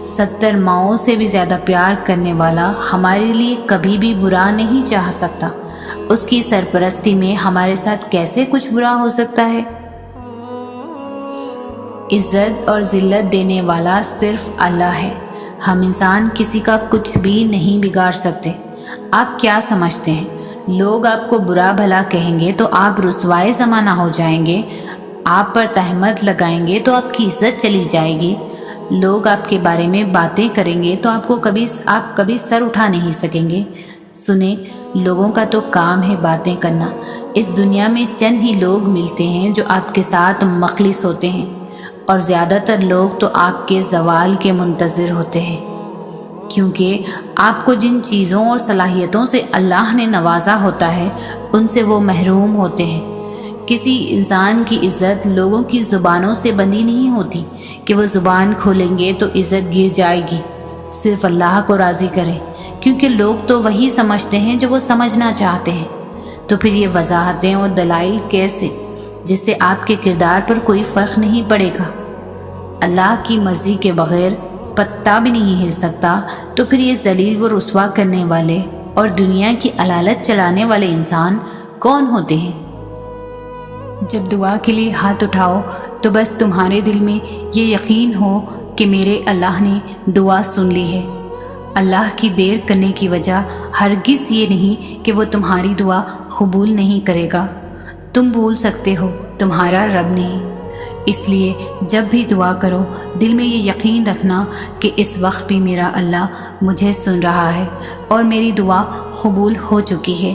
70 ماؤں سے بھی زیادہ پیار کرنے والا ہمارے لیے کبھی بھی برا نہیں چاہ سکتا۔ اس کی سرپرستی میں ہمارے ساتھ کیسے کچھ برا ہو سکتا ہے؟ عزت اور ذلت دینے والا صرف اللہ ہے۔ ہم انسان کسی کا کچھ بھی نہیں بگاڑ سکتے۔ آپ کیا سمجھتے ہیں لوگ آپ کو برا بھلا کہیں گے تو آپ رسوائے زمانہ ہو جائیں گے؟ آپ پر تہمت لگائیں گے تو آپ کی عزت چلی جائے گی؟ لوگ آپ کے بارے میں باتیں کریں گے تو آپ کبھی سر اٹھا نہیں سکیں گے؟ سنیں، لوگوں کا تو کام ہے باتیں کرنا۔ اس دنیا میں چند ہی لوگ ملتے ہیں جو آپ کے ساتھ مخلص ہوتے ہیں، اور زیادہ تر لوگ تو آپ کے زوال کے منتظر ہوتے ہیں، کیونکہ آپ کو جن چیزوں اور صلاحیتوں سے اللہ نے نوازا ہوتا ہے ان سے وہ محروم ہوتے ہیں۔ کسی انسان کی عزت لوگوں کی زبانوں سے بندھی نہیں ہوتی کہ وہ زبان کھولیں گے تو عزت گر جائے گی۔ صرف اللہ کو راضی کریں، کیونکہ لوگ تو وہی سمجھتے ہیں جو وہ سمجھنا چاہتے ہیں۔ تو پھر یہ وضاحتیں اور دلائل کیسے، جس سے آپ کے کردار پر کوئی فرق نہیں پڑے گا؟ اللہ کی مرضی کے بغیر پتا بھی نہیں ہل سکتا، تو پھر یہ ذلیل و رسوا کرنے والے اور دنیا کی علالت چلانے والے انسان کون ہوتے ہیں؟ جب دعا کے لیے ہاتھ اٹھاؤ تو بس تمہارے دل میں یہ یقین ہو کہ میرے اللہ نے دعا سن لی ہے۔ اللہ کی دیر کرنے کی وجہ ہرگز یہ نہیں کہ وہ تمہاری دعا قبول نہیں کرے گا۔ تم بھول سکتے ہو، تمہارا رب نہیں۔ اس لیے جب بھی دعا کرو دل میں یہ یقین رکھنا کہ اس وقت بھی میرا اللہ مجھے سن رہا ہے اور میری دعا قبول ہو چکی ہے۔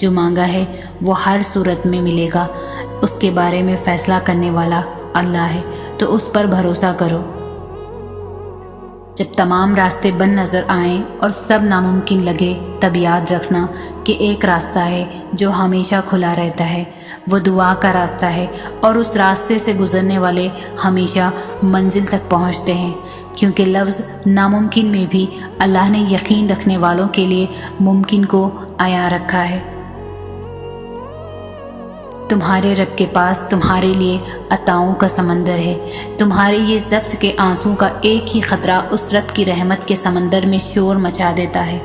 جو مانگا ہے وہ ہر صورت میں ملے گا۔ اس کے بارے میں فیصلہ کرنے والا اللہ ہے، تو اس پر بھروسہ کرو۔ جب تمام راستے بند نظر آئیں اور سب ناممکن لگے، تب یاد رکھنا کہ ایک راستہ ہے جو ہمیشہ کھلا رہتا ہے، وہ دعا کا راستہ ہے، اور اس راستے سے گزرنے والے ہمیشہ منزل تک پہنچتے ہیں، کیونکہ لفظ ناممکن میں بھی اللہ نے یقین رکھنے والوں کے لیے ممکن کو عیاں رکھا ہے۔ تمہارے رب کے پاس تمہارے لیے عطاؤں کا سمندر ہے۔ تمہارے یہ ضبط کے آنسوں کا ایک ہی خطرہ اس رب کی رحمت کے سمندر میں شور مچا دیتا ہے،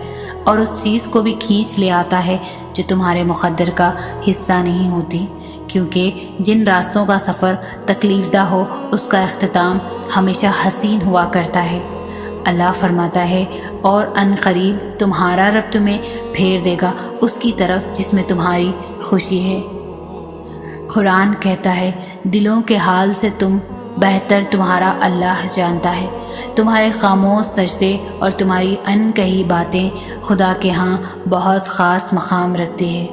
اور اس چیز کو بھی کھینچ لے آتا ہے جو تمہارے مقدر کا حصہ نہیں ہوتی، کیونکہ جن راستوں کا سفر تکلیف دہ ہو اس کا اختتام ہمیشہ حسین ہوا کرتا ہے۔ اللہ فرماتا ہے، اور ان قریب تمہارا رب تمہیں پھیر دے گا اس کی طرف جس میں تمہاری خوشی ہے۔ قرآن کہتا ہے، دلوں کے حال سے تم بہتر تمہارا اللہ جانتا ہے۔ تمہارے خاموش سجدے اور تمہاری ان کہی باتیں خدا کے ہاں بہت خاص مقام رکھتی ہے۔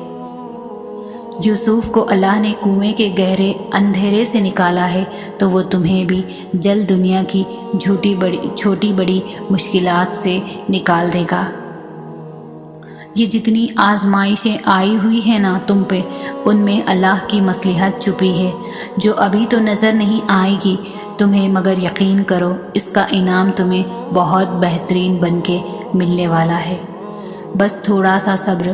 یوسف کو اللہ نے کنویں کے گہرے اندھیرے سے نکالا ہے، تو وہ تمہیں بھی جلد دنیا کی چھوٹی بڑی مشکلات سے نکال دے گا۔ یہ جتنی آزمائشیں آئی ہوئی ہیں نا تم پہ، ان میں اللہ کی مصلحت چھپی ہے جو ابھی تو نظر نہیں آئے گی تمہیں، مگر یقین کرو اس کا انعام تمہیں بہت بہترین بن کے ملنے والا ہے۔ بس تھوڑا سا صبر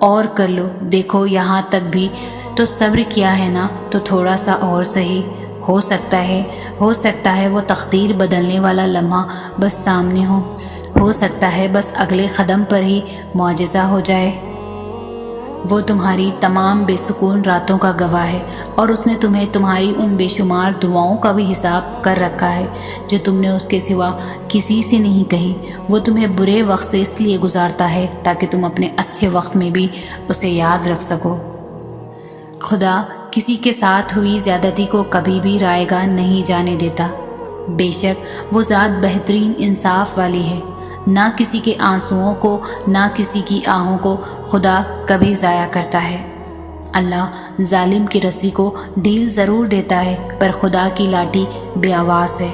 اور کر لو۔ دیکھو یہاں تک بھی تو صبر کیا ہے نا، تو تھوڑا سا اور صحیح ہو سکتا ہے وہ تقدیر بدلنے والا لمحہ بس سامنے ہو سکتا ہے بس اگلے قدم پر ہی معجزہ ہو جائے۔ وہ تمہاری تمام بے سکون راتوں کا گواہ ہے، اور اس نے تمہیں تمہاری ان بے شمار دعاؤں کا بھی حساب کر رکھا ہے جو تم نے اس کے سوا کسی سے نہیں کہی۔ وہ تمہیں برے وقت سے اس لیے گزارتا ہے تاکہ تم اپنے اچھے وقت میں بھی اسے یاد رکھ سکو۔ خدا کسی کے ساتھ ہوئی زیادتی کو کبھی بھی رائے گاہ نہیں جانے دیتا۔ بے شک وہ ذات بہترین انصاف والی ہے۔ نہ کسی کے آنسوؤں کو نہ کسی کی آہوں کو خدا کبھی ضائع کرتا ہے۔ اللہ ظالم کی رسی کو ڈھیل ضرور دیتا ہے، پر خدا کی لاٹھی بے آواز ہے۔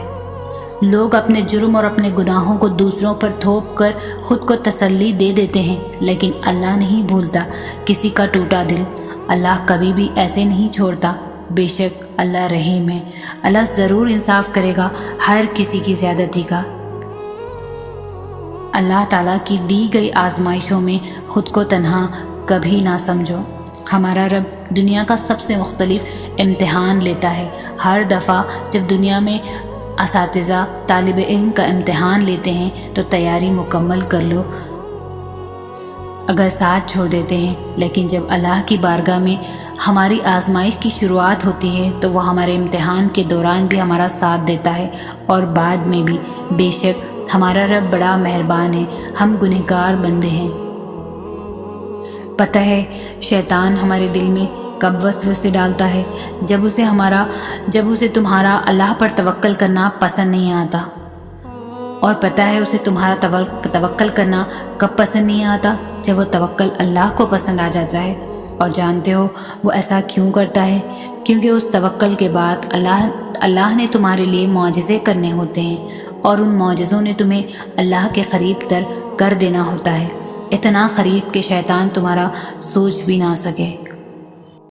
لوگ اپنے جرم اور اپنے گناہوں کو دوسروں پر تھوپ کر خود کو تسلی دے دیتے ہیں، لیکن اللہ نہیں بھولتا کسی کا ٹوٹا دل۔ اللہ کبھی بھی ایسے نہیں چھوڑتا۔ بے شک اللہ رحیم ہے۔ اللہ ضرور انصاف کرے گا ہر کسی کی زیادتی کا۔ اللہ تعالیٰ کی دی گئی آزمائشوں میں خود کو تنہا کبھی نہ سمجھو۔ ہمارا رب دنیا کا سب سے مختلف امتحان لیتا ہے۔ ہر دفعہ جب دنیا میں اساتذہ طالب علم کا امتحان لیتے ہیں تو تیاری مکمل کر لو، اگر ساتھ چھوڑ دیتے ہیں، لیکن جب اللہ کی بارگاہ میں ہماری آزمائش کی شروعات ہوتی ہے تو وہ ہمارے امتحان کے دوران بھی ہمارا ساتھ دیتا ہے اور بعد میں بھی۔ بے شک ہمارا رب بڑا مہربان ہے، ہم گنہگار بندے ہیں۔ پتہ ہے شیطان ہمارے دل میں کب وسوسے ڈالتا ہے؟ جب اسے تمہارا اللہ پر توکل کرنا پسند نہیں آتا۔ اور پتہ ہے اسے تمہارا توکل کرنا کب پسند نہیں آتا؟ جب وہ توکل اللہ کو پسند آ جاتا ہے۔ اور جانتے ہو وہ ایسا کیوں کرتا ہے؟ کیونکہ اس توکل کے بعد اللہ نے تمہارے لیے معجزے کرنے ہوتے ہیں، اور ان معجزوں نے تمہیں اللہ کے قریب تر کر دینا ہوتا ہے، اتنا قریب کہ شیطان تمہارا سوچ بھی نہ سکے۔